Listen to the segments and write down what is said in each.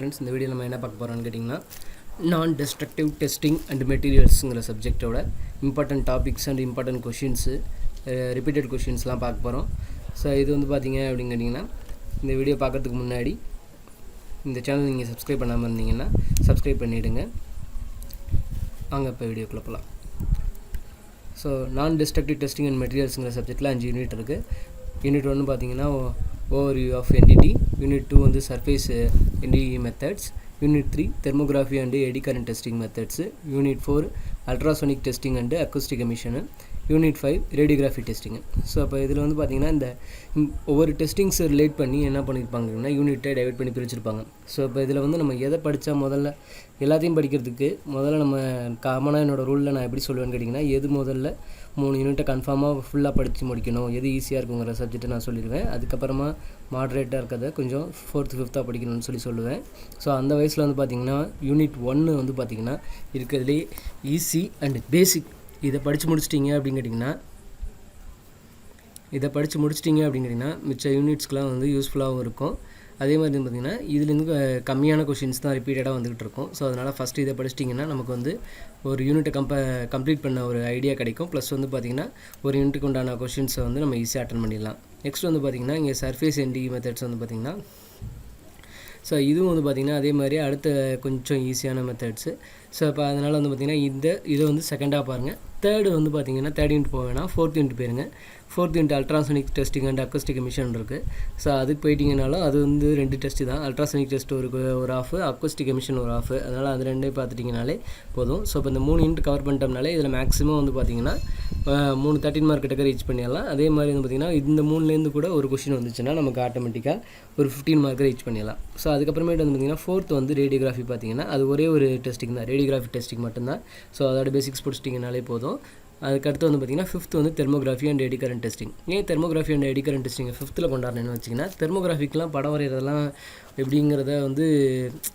Friends, இந்த video நம்ம என்ன பார்க்க போகிறோம்னு கேட்டிங்கன்னா, நான் டெஸ்ட்ரக்டிவ் டெஸ்டிங் அண்ட் மெட்டீரியல்ஸுங்கிற சப்ஜெக்டோட important topics and important questions, repeated கொஷின்ஸ்லாம் பார்க்க போகிறோம். ஸோ இது வந்து பார்த்திங்க அப்படின்னு கேட்டிங்கன்னா, இந்த வீடியோ பார்க்குறதுக்கு முன்னாடி இந்த சேனல் நீங்கள் சப்ஸ்கிரைப் பண்ணாமல் இருந்தீங்கன்னா சப்ஸ்கிரைப் பண்ணிவிடுங்க. வாங்க இப்போ வீடியோக்குள்ளே போகலாம். ஸோ நான் டெஸ்ட்ரக்டிவ் டெஸ்டிங் அண்ட் மெட்டீரியல்ஸுங்கிற சப்ஜெக்டில் 5 யூனிட் இருக்குது. யூனிட் 1 பார்த்திங்கன்னா overview of entity, unit 2 வந்து surface entity methods, unit 3 thermography and eddy current testing methods, unit 4 ultrasonic testing and acoustic emission, unit 5 radiography testing. So அப்போ இதில் வந்து பார்த்திங்கன்னா இந்த ஒவ்வொரு டெஸ்டிங்ஸை ரிலேட் பண்ணி என்ன பண்ணியிருப்பாங்கன்னா யூனிட்டை டைவர்ட் பண்ணி பிரிச்சுருப்பாங்க. ஸோ இப்போ இதில் வந்து நம்ம எதை படித்தா முதல்ல எல்லாத்தையும் படிக்கிறதுக்கு முதல்ல நம்ம காமனாக என்னோடய ரூலில் நான் எப்படி சொல்லுவேன்னு கேட்டிங்கன்னா, எது முதல்ல 3 யூனிட்டை கன்ஃபார்மாக ஃபுல்லாக படித்து முடிக்கணும், எது ஈஸியாக இருக்குங்கிற சப்ஜெக்ட்டை நான் சொல்லிடுவேன். அதுக்கப்புறமா மாட்ரேட்டாக இருக்கிறத கொஞ்சம் 4th 5th படிக்கணும்னு சொல்லுவேன். ஸோ அந்த வயசில் வந்து பார்த்திங்கன்னா யூனிட் 1 வந்து பார்த்திங்கன்னா இருக்கிறதுலே ஈஸி அண்ட் பேசிக். இதை படித்து முடிச்சிட்டிங்க அப்படின்னு கேட்டிங்கன்னா மிச்ச யூனிட்ஸ்க்கெலாம் வந்து யூஸ்ஃபுல்லாகவும் இருக்கும். அதே மாதிரி பார்த்திங்கன்னா இதுலேருந்து கம்மியான கொஷின்ஸ் தான் ரிப்பீட்டடாக வந்துகிட்டு இருக்கும். ஸோ அதனால் ஃபஸ்ட்டு இதை படிச்சிட்டிங்கன்னா நமக்கு வந்து ஒரு யூனிட்டை கம்ப்ளீட் பண்ண ஒரு ஐடியா கிடைக்கும். ப்ளஸ் வந்து பார்த்திங்கன்னா ஒரு யூனிட்டுக்கு உண்டான கொஷின்ஸை வந்து நம்ம ஈஸியாக அட்டன் பண்ணிடலாம். நெக்ஸ்ட் வந்து பார்த்திங்கன்னா இங்கே சர்ஃபேஸ் என்டி மெத்தட்ஸ் வந்து பார்த்திங்கன்னா, ஸோ இதுவும் வந்து பார்த்திங்கன்னா அதே மாதிரி அடுத்த கொஞ்சம் ஈஸியான மெத்தட்ஸு. ஸோ இப்போ அதனால் வந்து பார்த்திங்கன்னா இதை வந்து செகண்டாக பாருங்கள். தேர்டு வந்து பார்த்திங்கன்னா தேர்ட் யூனிட் போக வேணாம், 4th யூனிட் போயிருங்க. 4th unit ultrasonic testing and acoustic emission இருக்குது. ஸோ அதுக்கு போயிட்டிங்கனாலும் அது வந்து 2 டெஸ்ட்டு தான். அல்ட்ராசோனிக் டெஸ்ட் ஒரு ஆஃப், அக்கோஸ்டிக் எமிஷன் ஒரு ஆஃப். அதனால் அது 2 பார்த்துட்டிங்கனாலே போதும். ஸோ இப்போ இந்த 3 யூனிட் கவர் பண்ணிட்டோம்னாலே இதில் மேக்ஸிமம் வந்து பார்த்திங்கன்னா 3 13 மார்க் கிட்டக்க ரீச் பண்ணிடலாம். அதே மாதிரி வந்து பார்த்திங்கன்னா இந்த 3லேருந்து கூட ஒரு கொஷின் வந்துச்சுன்னா நமக்கு ஆட்டோமேட்டிக்காக ஒரு 15 மார்க் ரீச் பண்ணிடலாம். ஸோ அதுக்கப்புறமேட்டு வந்து பார்த்திங்கன்னா 4th வந்து ரேடியோகிராஃபி பார்த்திங்கன்னா அது ஒரே ஒரு டெஸ்டிங் தான், ரேடியோகிராஃபி டெஸ்டிங் மட்டும்தான். ஸோ அதோட பேசிக்ஸ் படிச்சிட்டிங்கனாலே போதும். அதுக்கடுத்து வந்து பார்த்திங்கன்னா 5th வந்து thermography and eddy current testing. ஏன் thermography and eddy current testing 5th கொண்டாடுறேன்னு வச்சிங்கன்னா, தெர்மோகிராஃபிக்கெலாம் படம் வரைகிறதெல்லாம் எப்படிங்கிறத வந்து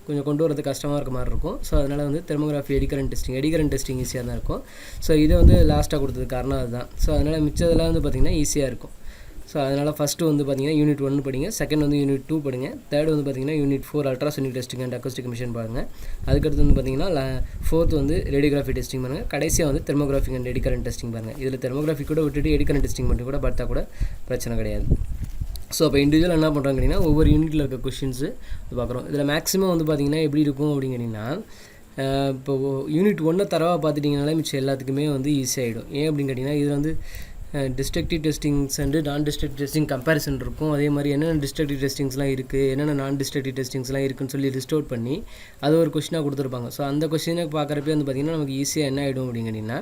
கொஞ்சம் கொண்டு வரது கஷ்டமாக இருக்க மாதிரி இருக்கும். ஸோ அதனால் வந்து தெர்மோகிராஃபி எடி கரண்ட் டெஸ்டிங் ஈஸியாக தான் இருக்கும். ஸோ இதை வந்து லாஸ்ட்டாக கொடுத்ததுக்கு காரணம் அதுதான். ஸோ அதனால் மிச்சதெல்லாம் வந்து பார்த்திங்கன்னா ஈஸியாக இருக்கும். ஸோ அதனால் ஃபஸ்ட்டு வந்து பார்த்திங்கன்னா யூனிட் 1 படிங்க, செகண்ட் வந்து யூனிட் 2 படிங்க, தேர்ட் வந்து பார்த்திங்கன்னா unit 4 ultrasonic testing and acoustic emission பாருங்கள். அதுக்கடுத்து வந்து பார்த்திங்கன்னா 4th வந்து ரேடியோகிராஃபி டெஸ்டிங் பாருங்கள். கடைசியாக வந்து thermography and eddy current testing பாருங்கள். இதில் தெர்மோகிராஃபி கூட விட்டுட்டு எடி கரண்ட் டெஸ்டிங் மட்டும் கூட பார்த்தா கூட பிரச்சனை கிடையாது. ஸோ அப்போ இண்டிவிஜுவல் என்ன பண்ணுறாங்க கேட்டிங்கன்னா ஒவ்வொரு யூனிட்டில் இருக்க கொஷின்ஸு பார்க்குறோம். இதில் மேக்ஸிமம் வந்து பார்த்திங்கன்னா எப்படி இருக்கும் அப்படின்னு கேட்டிங்கன்னா, இப்போ யூனிட் 1 தரவாக பார்த்துட்டிங்கனாலே மிச்சம் எல்லாத்துக்குமே வந்து ஈஸியாகிடும். ஏன் அப்படின்னு கேட்டிங்கன்னா இதில் வந்து டிஸ்ட்ரக்டிவ் டெஸ்டிங்ஸ் அண்டு நான் டிஸ்ட்ரக்டிவ் டெஸ்டிங் கம்பேரிசன் இருக்கும். அதே மாதிரி என்னென்ன டிஸ்ட்ரக்டிவ் டெஸ்டிங்ஸ்லாம் இருக்குது, என்னென்ன நான் டிஸ்ட்ரக்டிவ் டெஸ்டிங்ஸ்லாம் இருக்குன்னு சொல்லி லிஸ்ட் அவுட் பண்ணி அது ஒரு கொஷினாக கொடுத்துருப்பாங்க. ஸோ அந்த கொஷினை பார்க்குறப்ப வந்து பார்த்திங்கன்னா நமக்கு ஈஸியாக என்ன ஆகிடும் அப்படின்னு கேட்டிங்கன்னா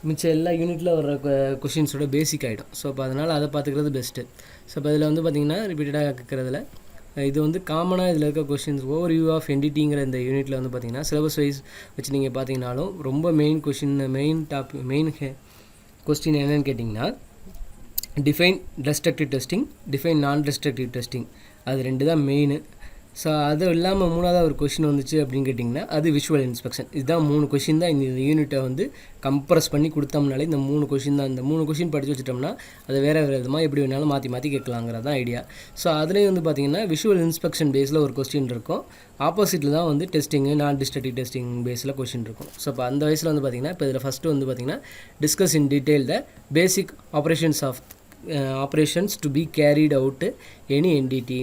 மிச்சம் எல்லா யூனிட்டில் வர கொஷின்ஸோட பேசிக் ஆகிடும். ஸோ அப்போ அதனால் அதை பார்த்துக்கிறது பெஸ்ட்டு. ஸோ இப்போ இதில் வந்து பார்த்திங்கன்னா ரிப்பீட்டடாக கேட்குறதுல இது வந்து காமனாக இதில் இருக்க கொஷின்ஸ் ஓவர்வியூ ஆஃப் என்டிட்டிங்கிற இந்த யூனிட்டில் வந்து பார்த்திங்கன்னா சிலபஸ் வைஸ் வச்சு நீங்கள் பார்த்தீங்கன்னாலும் ரொம்ப மெயின் கொஸ்டின் என்னென்னு கேட்டிங்கன்னா, டிஃபைன் டெஸ்ட்ரக்டிவ் டெஸ்டிங், டிஃபைன் நான் டெஸ்ட்ரக்டிவ் டெஸ்டிங், அது 2 தான் மெயின். ஸோ அது இல்லாமல் 3வது ஒரு கொஷின் வந்துச்சு அப்படின்னு கேட்டிங்கன்னா அது விஷுவல் இன்ஸ்பெக்ஷன். இதுதான் 3 கொஷின் தான் இந்த யூனிட்டை வந்து கம்ப்ரஸ் பண்ணி கொடுத்தோம்னாலே இந்த 3 கொஷின் தான். இந்த 3 கொஷின் படித்து வச்சுட்டோம்னா அது வேறு விதமாக எப்படி வேணாலும் மாற்றி கேட்கலாங்கிறது தான் ஐடியா. ஸோ அதுலேயும் வந்து பார்த்திங்கன்னா விஷுவல் இன்ஸ்பெக்ஷன் பேஸில் ஒரு கொஸ்டின் இருக்கும், ஆப்போசிட்டில் தான் வந்து டெஸ்டிங்கு நான் டிஸ்ட்ரக்டிவ் டெஸ்டிங் பேஸில் கொஷின் இருக்கும். ஸோ இப்போ அந்த வயசில் வந்து பார்த்திங்கன்னா இப்போ இதில் ஃபஸ்ட்டு வந்து பார்த்திங்கன்னா discuss in detail the basic operations to be carried out any entity.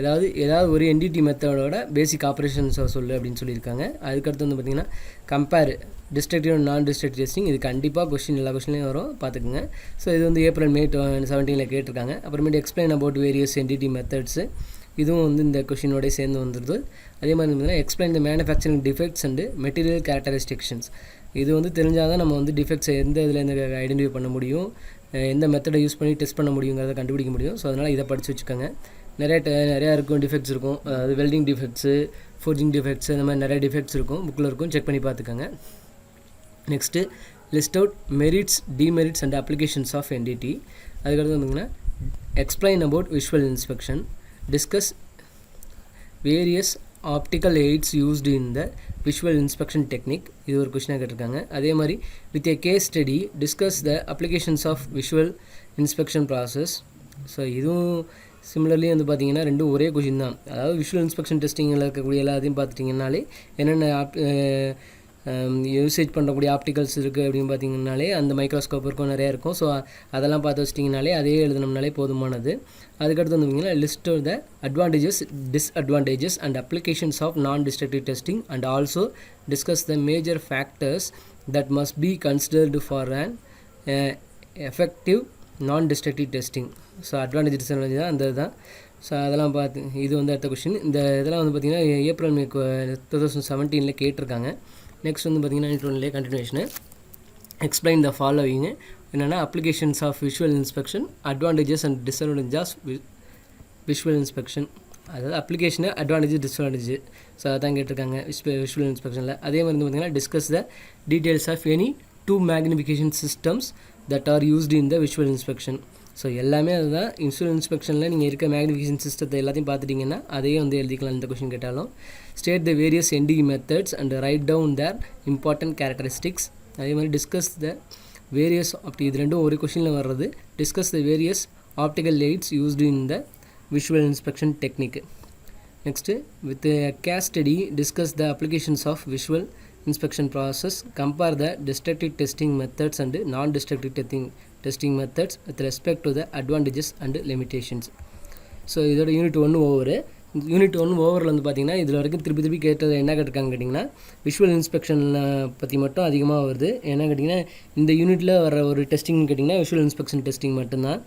ஏதாவது ஒரு என்டிடி மெத்தடோட பேசிக் ஆப்ரேஷன்ஸை சொல்லு அப்படின்னு சொல்லியிருக்காங்க. அதுக்கடுத்து வந்து பார்த்திங்கன்னா கம்பேர் டிஸ்ட்ரக்டிவ் அண்ட் நான் டிஸ்ட்ரக்டிவ் டெஸ்டிங். இது கண்டிப்பாக கொஸ்டின் எல்லா கொஸ்டின்லையும் வரும், பார்த்துக்குங்க. ஸோ இது வந்து April May 2017 கேட்டிருக்காங்க. அப்புறமேட்டு explain about various entity methods, இதுவும் வந்து இந்த கொஷினோட சேர்ந்து வந்துடுது. அதே மாதிரி பார்த்திங்கன்னா explain the manufacturing defects and material characteristics. இது வந்து தெரிஞ்சால் தான் நம்ம வந்து டிஃபெக்ட்ஸை எந்த இதில் ஐடென்டிஃபை பண்ண முடியும், எந்த மெத்தடை யூஸ் பண்ணி டெஸ்ட் பண்ண முடியுங்கிறத கண்டுபிடிக்க முடியும். ஸோ அதனால் இதை படித்து வச்சுக்கோங்க. நிறையா இருக்கும், டிஃபெக்ட்ஸ் இருக்கும், அதாவது வெல்டிங் டிஃபெக்ட்ஸு, ஃபோர்ஜிங் டிஃபெக்ட்ஸு, இந்த மாதிரி நிறைய டிஃபெக்ட்ஸ் இருக்கும், புக்கில் இருக்கும், செக் பண்ணி பார்த்துக்கோங்க. Next list out merits, demerits and applications of NDT. அதுக்கடுத்து வந்துங்கன்னா explain about visual inspection, discuss various optical aids used in the visual inspection technique. இது ஒரு கொஷினாக கேட்டிருக்காங்க. அதே மாதிரி with a case study discuss the applications of visual inspection process. So இதுவும் similarly வந்து பார்த்தீங்கன்னா ரெண்டும் ஒரே கொஷின் தான். அதாவது விஷுவல் இன்ஸ்பெக்ஷன் டெஸ்டிங்கில் இருக்கக்கூடிய எல்லாத்தையும் பார்த்துட்டிங்கனாலே என்னென்ன யூசேஜ் பண்ணக்கூடிய ஆப்டிகல்ஸ் இருக்குது அப்படின்னு பார்த்தீங்கன்னாலே அந்த மைக்ரோஸ்கோப் இருக்கும், நிறையா இருக்கும். ஸோ அதெல்லாம் பார்த்து வச்சிட்டிங்கனாலே அதே எழுதினோம்னாலே போதுமானது. அதுக்கடுத்து வந்து பார்த்தீங்கன்னா list of the advantages, disadvantages and applications of non destructive testing and also discuss the major factors that must be considered for an effective non destructive testing. So advantage disadvantage தான் அந்த இதுதான். ஸோ அதெல்லாம் பார்த்து இது வந்து அடுத்த question. இந்த இதெல்லாம் வந்து பார்த்திங்கன்னா ஏப்ரல் 2017 கேட்டிருக்காங்க. நெக்ஸ்ட் வந்து பார்த்திங்கன்னா 2021 கண்டினியூஷனு. எக்ஸ்பிளைன் த ஃபாலோவிங் என்னென்னா applications of visual inspection, advantages and disadvantage of visual inspection. அதாவது அப்ளிகேஷனு, அட்வான்டேஜ், டிஸ்அட்வான்டேஜ். ஸோ அதான் கேட்டிருக்காங்க விஷுவல் இன்ஸ்பெக்ஷனில். அதே மாதிரி வந்து பார்த்திங்கன்னா discuss the details of any 2 magnification systems that are used in the visual inspection. So எல்லாமே அதுதான். விஷுவல் இன்ஸ்பெக்ஷனில் நீங்கள் இருக்க மேக்னிஃபிகேஷன் சிஸ்டத்தை எல்லாத்தையும் பார்த்துட்டிங்கன்னா அதையே வந்து எழுதிக்கலாம் இந்த கொஷின் கேட்டாலும். State the various NDT methods and write down their important characteristics. அதே மாதிரி டிஸ்கஸ் த வேரியஸ் இது ரெண்டும் ஒரு கொஷினில் வர்றது. Discuss the various optical aids used in the visual inspection technique. Next with case study discuss the applications of visual inspection process, compare the destructive testing methods and non-destructive testing methods with respect to the advantages and limitations. So இதோட unit 1 over. Unit 1 ஓவரில் வந்து பார்த்திங்கன்னா இதில் வரைக்கும் திருப்பி கேட்டது என்ன கேட்டிருக்காங்க கேட்டிங்கன்னா விஷுவல் இன்ஸ்பெக்ஷனில் பற்றி மட்டும் அதிகமாக வருது. என்ன கேட்டிங்கன்னா இந்த யூனிட்டில் வர ஒரு டெஸ்டிங்னு கேட்டிங்கன்னா விஷுவல் இன்ஸ்பெக்ஷன் டெஸ்டிங் மட்டும்தான்.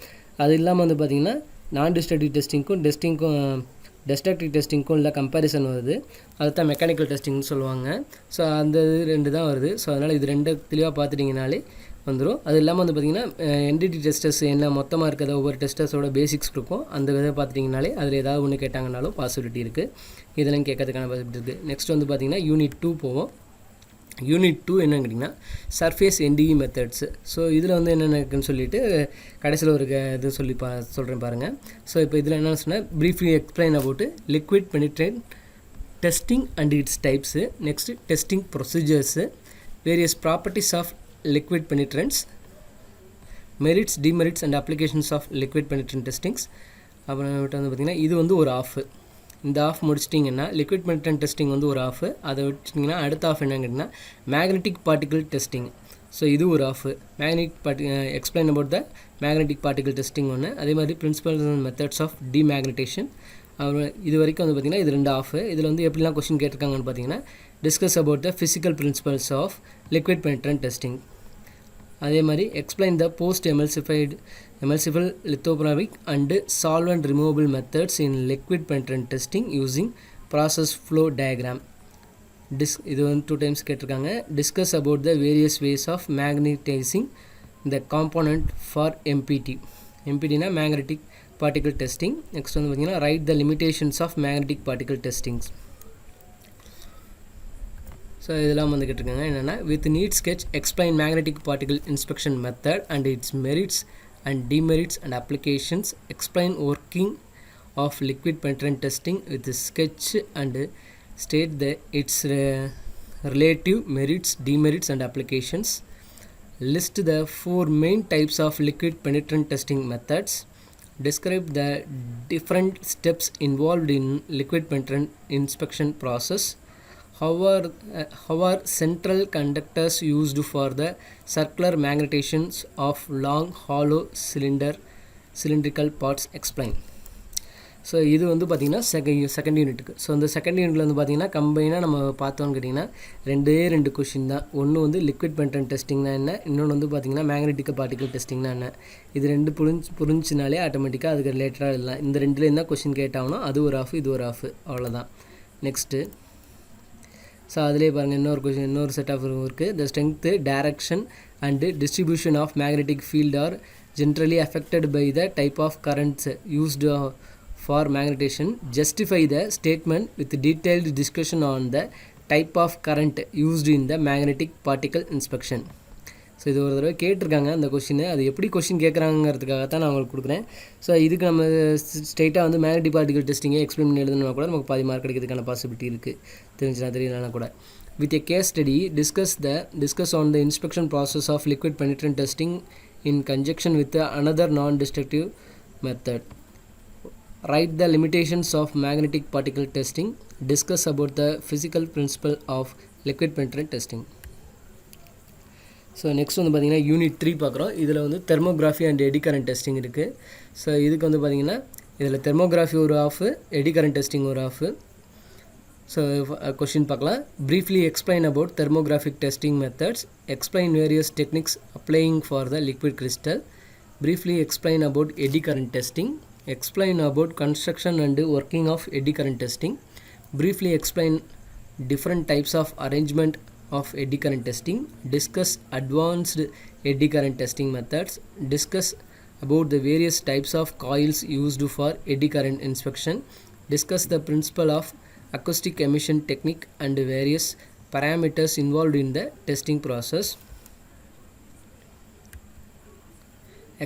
அது இல்லாமல் வந்து பார்த்திங்கன்னா நான் டிஸ்ட்ரக்டிவ் டெஸ்டிங்க்கும் டெஸ்ட்ரக்டிவ் டெஸ்டிங்க்கும் இல்லை கம்பேரிசன் வருது. அது தான் மெக்கானிக்கல் டெஸ்டிங்னு சொல்லுவாங்க. ஸோ அந்த இது 2 தான் வருது. ஸோ அதனால் இது 2 தெளிவாக பார்த்துட்டிங்கனாலே வந்துடும். அது இல்லாமல் வந்து பார்த்திங்கன்னா என்டிடி டெஸ்டர்ஸ் என்ன மொத்தமாக இருக்கிறத ஒவ்வொரு டெஸ்டர்ஸோட பேசிக்ஸ் இருக்கும். அந்த இதை பார்த்துட்டிங்கனாலே அதில் ஏதாவது ஒன்று கேட்டாங்கனாலும் பாசிபிலிட்டி இருக்குது. இதெல்லாம் கேட்கறதுக்கான பாசிபிலிட்டி இருக்குது. நெக்ஸ்ட் வந்து பார்த்திங்கன்னா யூனிட் 2 போவோம். யூனிட் 2 என்னன்னு கேட்டிங்கன்னா சர்ஃபேஸ் என்டிஇ மெத்தட்ஸு. ஸோ இதில் வந்து என்னென்ன இருக்குன்னு சொல்லிட்டு கடைசியில் ஒரு இது சொல்கிறேன் பாருங்கள். ஸோ இப்போ இதில் என்னென்னு சொன்னால் briefly explain about liquid penetrant testing and its types. Next testing procedures, various properties of liquid penetrants, merits, demerits and applications of liquid penetrant testings. அப்புறம் வந்து பார்த்திங்கன்னா இது வந்து ஒரு ஆஃப். இந்த ஆஃப் முடிச்சிட்டிங்கன்னா லிக்விட் பெனிட்ரன்ட் டெஸ்டிங் வந்து ஒரு ஆஃப். அதை வச்சிட்டிங்கன்னா அடுத்த ஆஃப் என்னன்னு கேட்டிங்கன்னா மேக்னெட்டிக் பார்ட்டிகிள் டெஸ்டிங். ஸோ இது ஒரு ஆஃப். Explain about the magnetic particle testing ஒன்று. அதே மாதிரி principles and methods of demagnetization. அப்புறம் இது வரைக்கும் வந்து பார்த்திங்கன்னா இது 2 ஆஃப். இதில் வந்து எப்படிலாம் கொஸ்டின் கேட்டிருக்காங்கன்னு பார்த்தீங்கன்னா discuss about the physical principles of liquid penetrant testing. அதே மாதிரி explain the post emulsifiable lithographic and solvent removable methods in liquid penetrant testing using process flow diagram. இது வந்து 2 டைம்ஸ் கேட்டிருக்காங்க. Discuss about the various ways of magnetizing the component for MPT. எம்பிடினா magnetic particle testing. Next வந்து பார்த்திங்கன்னா write the limitations of magnetic particle testings. So இதெல்லாம் வந்து கேட்டிருக்காங்க. என்னென்னா with neat sketch explain magnetic particle inspection method and its merits and demerits and applications. Explain working of liquid penetrant testing with sketch and state its relative merits, demerits and applications. List the 4 main types of liquid penetrant testing methods. Describe the different steps involved in liquid penetrant inspection process. How are central conductors used for the circular magnetizations of long hollow cylindrical parts? Explain. So இது வந்து பார்த்திங்கன்னா second யூனிட்டுக்கு. So இந்த second யூனிட்டில் வந்து பார்த்திங்கன்னா கம்பைனாக நம்ம பார்த்தோன்னு கேட்டிங்கன்னா 2 கொஷின் தான். ஒன்று வந்து லிக்விட் பெனிட்ரன்ட் டெஸ்டிங்னா என்ன, இன்னொன்று வந்து பார்த்திங்கன்னா மேக்னெட்டிக் பார்ட்டிகிள் டெஸ்டிங்னா என்ன. இது 2 புரிஞ்சினாலே ஆட்டோமேட்டிக்காக அதுக்கு ரிலேட்டடாக எழுதலாம். இந்த 2லேருந்து தான் கொஷின் கேட்டாகணும். அது ஒரு ஆஃப், இது ஒரு ஆஃப், அவ்வளோதான். நெக்ஸ்ட்டு ஸோ அதிலே பாருங்கள் இன்னொரு செட் ஆஃப் இருக்குது. The strength, direction and distribution of magnetic field are generally affected by the type of currents used for magnetization. Justify the statement with detailed discussion on the type of current used in the magnetic particle inspection. So இது ஒரு தடவை கேட்டிருக்காங்க அந்த question. அது எப்படி question கேட்குறாங்கிறதுக்காக தான் நான் உங்களுக்கு கொடுக்குறேன். ஸோ இதுக்கு நம்ம ஸ்ட்ரெயிட்டாக வந்து மேக்னெட்டிக் பார்ட்டிகல் டெஸ்டிங்கை எக்ஸ்பிளைன் பண்ணி எழுதுனா கூட நமக்கு பாதி மார்க் கிடைக்கிறதுக்கான பாசிபிலிட்டி இருக்குது. தெரியலனா கூட. With a case study, discuss on the inspection process of liquid penetrant testing in conjunction with another non-destructive method. write the limitations of magnetic particle testing, discuss about the physical principle of liquid penetrant testing. So next வந்து பார்த்திங்கன்னா unit 3 பார்க்குறோம். இதில் வந்து thermography and eddy current testing இருக்குது. So இதுக்கு வந்து பார்த்திங்கன்னா இதில் தெர்மோகிராஃபி ஒரு ஆஃபு, எடி கரண்ட் டெஸ்டிங் ஒரு ஆஃபு. ஸோ கொஷின் பார்க்கலாம். Briefly explain about thermographic testing methods, explain various techniques applying for the liquid crystal, briefly explain about eddy current testing, explain about construction and working of eddy current testing, briefly explain different types of arrangement of eddy current testing, discuss advanced eddy current testing methods, discuss about the various types of coils used for eddy current inspection, discuss the principle of acoustic emission technique and various parameters involved in the testing process,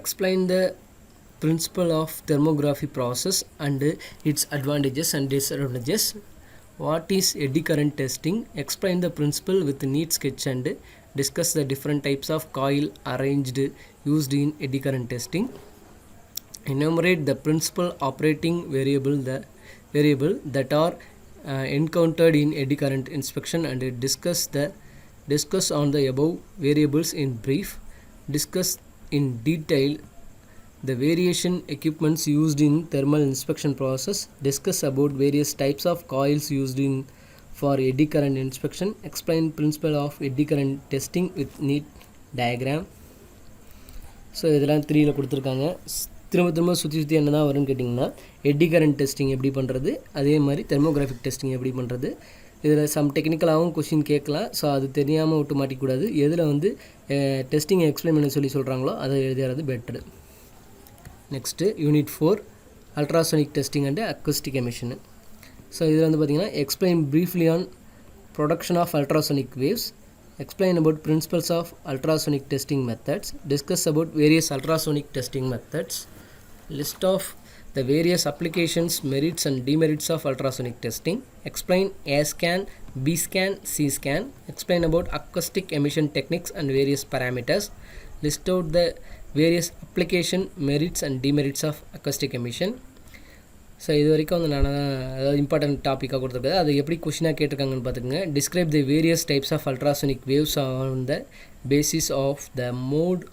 explain the principle of thermography process and its advantages and disadvantages, what is eddy current testing, explain the principle with neat sketch and discuss the different types of coil arranged used in eddy current testing, enumerate the principal operating variable that are encountered in eddy current inspection and discuss on the above variables in brief, discuss in detail the variation equipments used in thermal inspection process, discuss about various types of coils used in for eddy current inspection, explain principle of eddy current testing with neat diagram. So இதெல்லாம் 3ல் கொடுத்துருக்காங்க. திரும்ப சுற்றி என்ன தான் வரும்னு கேட்டிங்கன்னா எட்டி current testing எப்படி பண்ணுறது, அதே மாதிரி தெர்மோகிராஃபிக் டெஸ்டிங் எப்படி பண்ணுறது. இதில் சம் டெக்னிக்கலாகவும் கொஷின் கேட்கலாம். ஸோ அது தெரியாமல் விட்டு மாட்டிக்கூடாது. எதில் வந்து டெஸ்டிங்கை எக்ஸ்பிளைன் பண்ண சொல்கிறாங்களோ அதை எழுதுறது better. Next unit 4 ultrasonic testing and acoustic emission. So இதில் வந்து பார்த்திங்கன்னா explain briefly on production of ultrasonic waves, explain about principles of ultrasonic testing methods, discuss about various ultrasonic testing methods, list of the various applications, merits and demerits of ultrasonic testing, explain A scan, B scan, C scan, explain about acoustic emission techniques and various parameters, list out the various application, merits and demerits of acoustic emission. So இது வரைக்கும் வந்து நான் அதாவது important டாப்பிக்காக கொடுத்துருக்காது. அது எப்படி கொஷினாக கேட்டிருக்காங்கன்னு பார்த்துக்கோங்க. Describe the various types of ultrasonic waves on the basis of the mode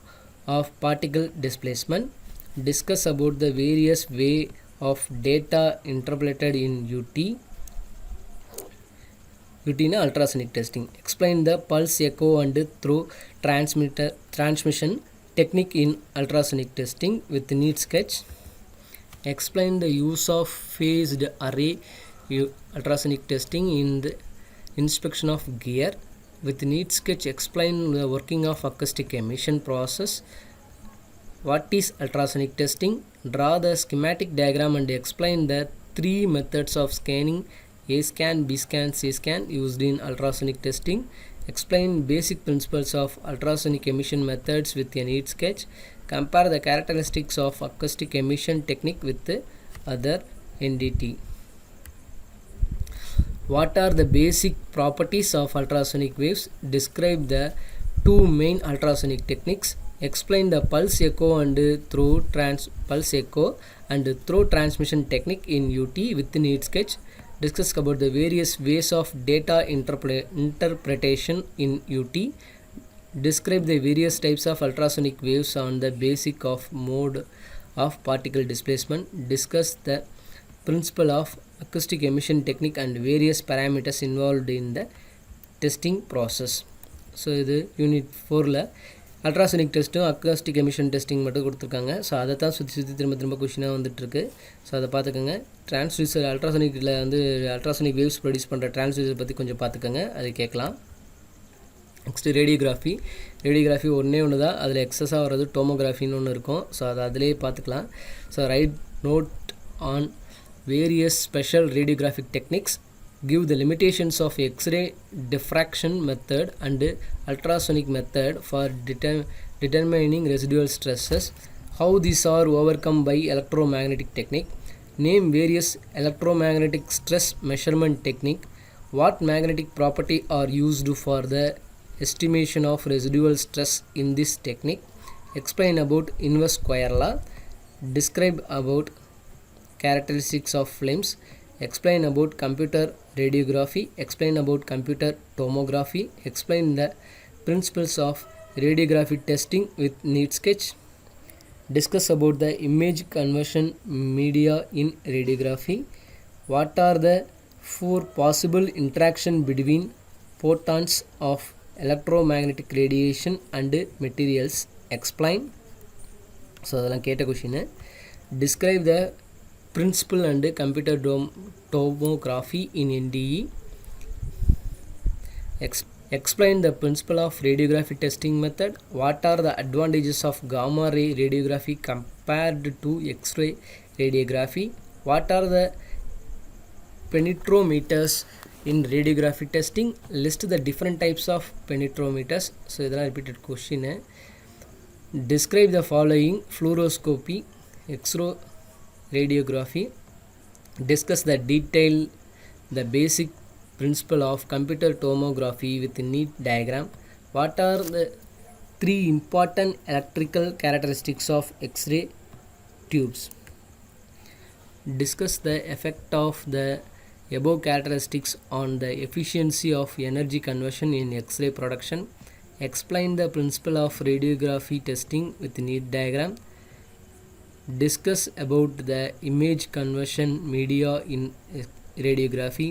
of particle displacement, discuss about the various way of data interpreted in யூடினா ultrasonic testing, explain the pulse echo and through transmission technique in ultrasonic testing with neat sketch, explain the use of phased array ultrasonic testing in the inspection of gear with neat sketch, explain the working of acoustic emission process, what is ultrasonic testing, draw the schematic diagram and explain the 3 methods of scanning A scan, B scan, C scan used in ultrasonic testing, explain basic principles of ultrasonic emission methods with a neat sketch, compare the characteristics of acoustic emission technique with the other NDT. What are the basic properties of ultrasonic waves? Describe the 2 main ultrasonic techniques. Explain the pulse echo and pulse echo and through transmission technique in UT with the neat sketch. Discuss about the various ways of data interpretation in UT. Describe the various types of ultrasonic waves on the basic of mode of particle displacement. Discuss the principle of acoustic emission technique and various parameters involved in the testing process. So இது unit 4ல் ultrasonic டெஸ்ட்டும் acoustic emission testing மட்டும் கொடுத்துருக்காங்க. So அதை தான் சுற்றி திரும்ப கொஷினாக வந்துட்டுருக்கு. ஸோ அதை பார்த்துக்கோங்க. டிரான்ஸ்டியூசர் அல்ட்ராசோனிக்கில் வந்து அல்ட்ராசோனிக் வேவ்ஸ் ப்ரொடியூஸ் பண்ணுற டிரான்ஸ்டியூசர் பற்றி கொஞ்சம் பார்த்துக்கோங்க, அது கேட்கலாம். நெக்ஸ்ட்டு ரேடியோகிராஃபி ஒன்று தான், அதில் எக்ஸஸாக வர்றது டோமோகிராஃபின்னு ஒன்று இருக்கும். ஸோ அதை அதிலே பார்த்துக்கலாம். So write note on various special radiographic techniques, give the limitations of X-ray diffraction method and ultrasonic method for determining residual stresses, how these are overcome by electromagnetic technique, name various electromagnetic stress measurement technique, what magnetic property are used for the estimation of residual stress in this technique, explain about inverse square law, describe about characteristics of flames, explain about computer radiography, explain about computer tomography, explain the principles of radiography testing with neat sketch, discuss about the image conversion media in radiography, what are the 4 possible interaction between photons of electromagnetic radiation and materials, explain. So அதெல்லாம் கேட்ட question. Describe the principle and computer tomography in NDE. Explain the principle of radiography testing method. What are the advantages of gamma ray radiography compared to X-ray radiography? What are the penetrometers in radiography testing? List the different types of penetrometers. So இதெல்லாம் repeated question. Describe the following: fluoroscopy, X-ray radiography. Discuss the basic principle of computer tomography with a neat diagram. What are the 3 important electrical characteristics of X-ray tubes? Discuss the effect of the above characteristics on the efficiency of energy conversion in X-ray production. Explain the principle of radiography testing with a neat diagram. Discuss about the image conversion media in radiography.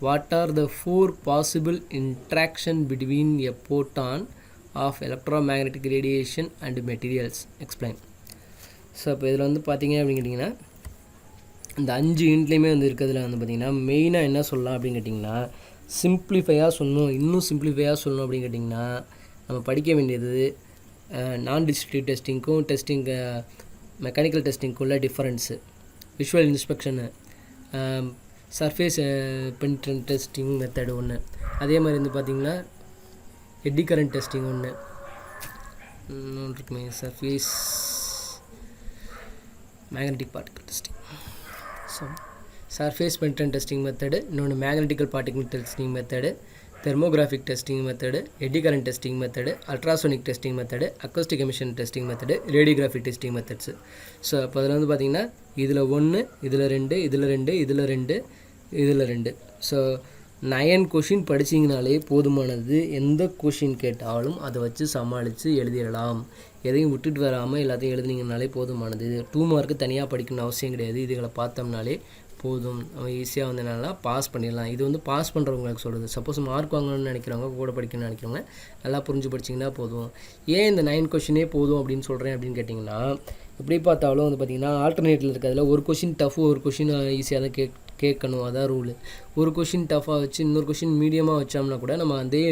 What are the 4 possible interaction between a photon of electromagnetic radiation and materials? Explain. So இப்போ இதில் வந்து பார்த்தீங்க அப்படின்னு கேட்டிங்கன்னா இந்த 5 யூனிட்லேயுமே வந்து இருக்கிறதுல வந்து பார்த்திங்கன்னா மெயினாக என்ன சொல்லலாம் அப்படின்னு கேட்டிங்கன்னா சிம்பிளிஃபையாக சொல்லணும். இன்னும் சிம்பிளிஃபையாக சொல்லணும் அப்படின்னு கேட்டிங்கன்னா நம்ம படிக்க வேண்டியது நான் டிஸ்ட்ரக்டிவ் டெஸ்டிங்க்கும் மெக்கானிக்கல் டெஸ்டிங்க்குள்ள difference, visual inspection, surface penetrant testing method ஒன்று, அதே மாதிரி வந்து பார்த்திங்கன்னா எட்டி கரண்ட் டெஸ்டிங் ஒன்று இருக்குமே, surface magnetic particle testing. So surface penetrant testing method, இன்னொன்று magnetical particle testing method, thermographic testing method, eddy current testing method, ultrasonic testing method, acoustic emission testing method, radiographic testing methods. So அப்போ அதில் வந்து பார்த்திங்கன்னா இதில் 1, இதில் 2, இதில் 2, இதில் 2, இதில் 2. ஸோ 9 கொஷின் படிச்சிங்கனாலே போதுமானது. எந்த கொஷின் கேட்டாலும் அதை வச்சு சமாளித்து எழுதிடலாம். எதையும் விட்டுட்டு வராமல் எல்லாத்தையும் எழுதினீங்கனாலே போதுமானது. 2 மார்க்கு தனியாக படிக்கணும்னு அவசியம் கிடையாது. இதுகளை பார்த்தோம்னாலே போதும், அவன் ஈஸியாக வந்து என்னென்னா பாஸ் பண்ணிடலாம். இது வந்து பாஸ் பண்ணுறவங்களுக்கு சொல்கிறது. சப்போஸ் மார்க் வாங்கணும்னு நினைக்கிறவங்க, கூட படிக்கணும்னு நினைக்கிறவங்க நல்லா புரிஞ்சு படிச்சிங்கன்னா போதும். ஏன் இந்த 9 கொஷினே போதும் அப்படின்னு சொல்கிறேன் அப்படின்னு கேட்டிங்கன்னா, எப்படி பார்த்தாலும் வந்து பார்த்திங்கன்னா ஆல்டர்னேட்டில் இருக்கிறதுல ஒரு கொஷின் டஃப்பு, ஒரு கொஷின் ஈஸியாக தான் கேட்கணும். அதான் ரூலு. ஒரு கொஷின் டஃப்பாக வச்சு இன்னொரு கொஷின் மீடியமாக வச்சோம்னா கூட நம்ம அதே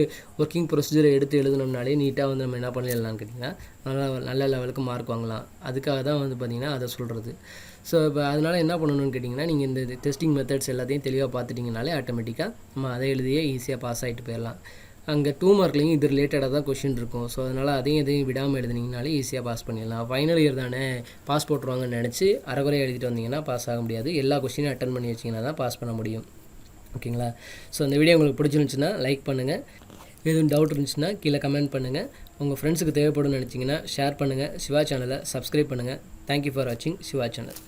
ஒர்க்கிங் ப்ரொசீஜரை எடுத்து எழுதினோம்னாலே நீட்டாக வந்து நம்ம என்ன பண்ணிடலாம்னு கேட்டிங்கன்னா நல்ல லெவலுக்கு மார்க் வாங்கலாம். அதுக்காக தான் வந்து பார்த்திங்கன்னா அதை சொல்கிறது. ஸோ இப்போ அதனால் என்ன பண்ணணும்னு கேட்டிங்கன்னா, நீங்கள் இந்த டெஸ்டிங் மெத்தட்ஸ் எல்லாத்தையும் தெளிவாக பார்த்துட்டிங்கனாலே ஆட்டோமேட்டிக்காக நம்ம அதை எழுதியே ஈஸியாக பாஸ் ஆகிட்டு போயிடலாம். அங்கே 2 மார்க்லேயும் இது ரிலேட்டடாக தான் கொஷின் இருக்கும். ஸோ அதனால் எதையும் விடாமல் எழுதினீங்கனாலே ஈஸியாக பாஸ் பண்ணிடலாம். ஃபைனல் இயர் தானே பாஸ் போட்டுருவாங்கன்னு நினச்சி அரைகுறையாக எழுதிட்டு வந்தீங்கன்னா பாஸ் ஆக முடியாது. எல்லா கொஷினையும் அட்டன் பண்ணி வச்சிங்கன்னா தான் பாஸ் பண்ண முடியும். ஓகேங்களா? ஸோ அந்த வீடியோ உங்களுக்கு பிடிச்சிருந்துச்சுன்னா லைக் பண்ணுங்கள். எதுவும் டவுட் இருந்துச்சுன்னா கீழே கமெண்ட் பண்ணுங்கள். உங்கள் ஃப்ரெண்ட்ஸுக்கு தேவைப்படும்னு நினச்சிங்கன்னா ஷேர் பண்ணுங்கள். சிவா சேனலை சப்ஸ்கிரைப் பண்ணுங்கள். தேங்க்யூ ஃபார் வாட்சிங் சிவா சேனல்.